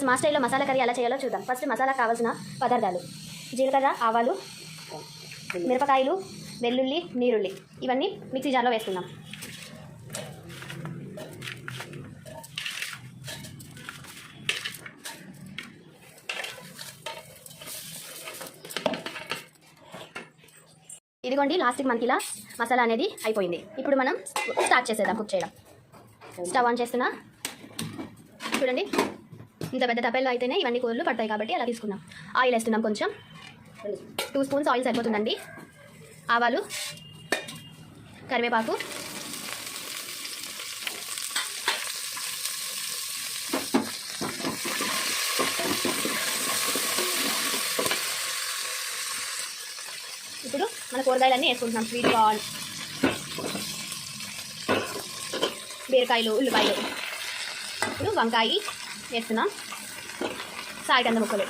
మా స్టైల్లో మసాలా కర్రీ ఎలా చేయాలో చూద్దాం. ఫస్ట్ మసాలా కావాల్సిన పదార్థాలు: జీలకర్ర, ఆవాలు, మిరపకాయలు, వెల్లుల్లి, నీరుల్లి. ఇవన్నీ మిక్సీ జార్లో వేసుకుందాం. ఇదిగోండి, లాస్ట్కి మనకి ఇలా మసాలా అనేది అయిపోయింది. ఇప్పుడు మనం స్టార్ట్ చేసేద్దాం కుక్ చేయడం. స్టవ్ ఆన్ చేస్తున్నా. చూడండి, ఇంత పెద్ద తపెల్లో అయితేనే ఇవన్నీ కూరలు పడతాయి కాబట్టి అలా తీసుకున్నాం. ఆయిల్ వేస్తున్నాం. కొంచెం 2 స్పూన్స్ ఆయిల్ సరిపోతుందండి. ఆవాలు, కరివేపాకు, ఇప్పుడు మన కూరగాయలన్నీ వేసుకుంటున్నాం. స్వీట్ కార్న్, బీరకాయలు, ఉల్లిపాయలు. ఇప్పుడు వంకాయ వేస్తున్నాం. సాయికంద ముక్కలు,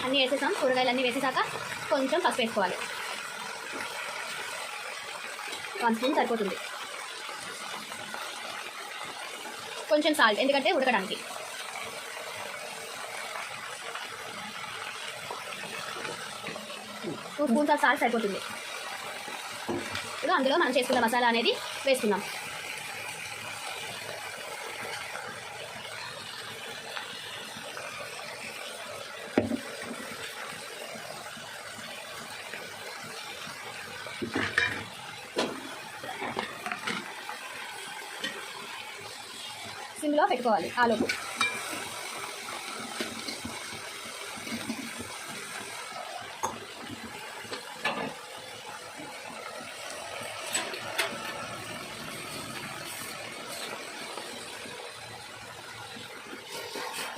అన్నీ వేసేసాం. కూరగాయలు అన్నీ వేసేసాక కొంచెం పసుపు వేసుకోవాలి. 1 స్పూన్ సరిపోతుంది. కొంచెం సాల్ట్, ఎందుకంటే ఉడకడానికి. టూ స్పూన్స్ ఆఫ్ సాల్ట్ సరిపోతుంది. ఇప్పుడు అందులో మనం చేసుకున్న మసాలా అనేది వేసుకుందాం. సిమ్లో పెట్టుకోవాలి ఆలోపు.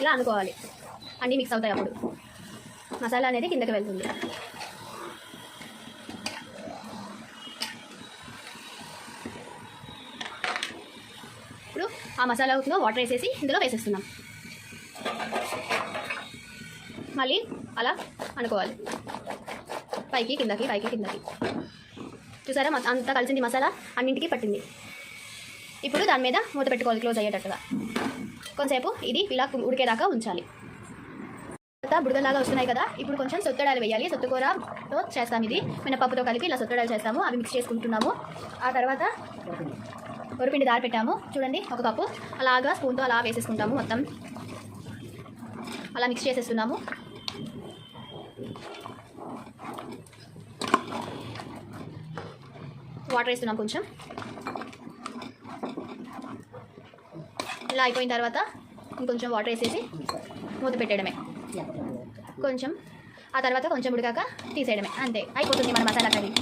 ఇలా అనుకోవాలి. అన్నీ మిక్స్ అవుతాయి. అప్పుడు మసాలా అనేది కిందకి వెళ్తుంది. ఇప్పుడు ఆ మసాలాలో వాటర్ వేసేసి ఇందులో వేసేస్తున్నాం. మళ్ళీ అలా అనుకోవాలి, పైకి కిందకి, పైకి కిందకి. చూసారా, అంతా కలిసింది. మసాలా అన్నింటికి పట్టింది. ఇప్పుడు దాని మీద మూత పెట్టుకోవాలి, క్లోజ్ అయ్యేటట్టుగా. కొంతసేపు ఇది ఇలా ఉడికేదాకా ఉంచాలి. బుడగలాగా వస్తున్నాయి కదా, ఇప్పుడు కొంచెం సొత్తడాలు వేయాలి. సొత్తుకూరతో చేస్తాము. ఇది మినపప్పుతో కలిపి ఇలా సొత్తడాలు చేస్తాము. అవి మిక్స్ చేసుకుంటున్నాము. ఆ తర్వాత వరిపిండి దారి పెట్టాము. చూడండి, 1 కప్పు అలాగా స్పూన్తో అలా వేసేసుకుంటాము. మొత్తం అలా మిక్స్ చేసేస్తున్నాము. వాటర్ వేస్తున్నాం కొంచెం. ఇలా అయిపోయిన తర్వాత ఇంకొంచెం వాటర్ వేసేసి మూత పెట్టేయడమే. కొంచెం ఆ తర్వాత కొంచెం ఉడికాక తీసేయడమే. అంతే, అయిపోతుంది మన మసాలా కర్రీ.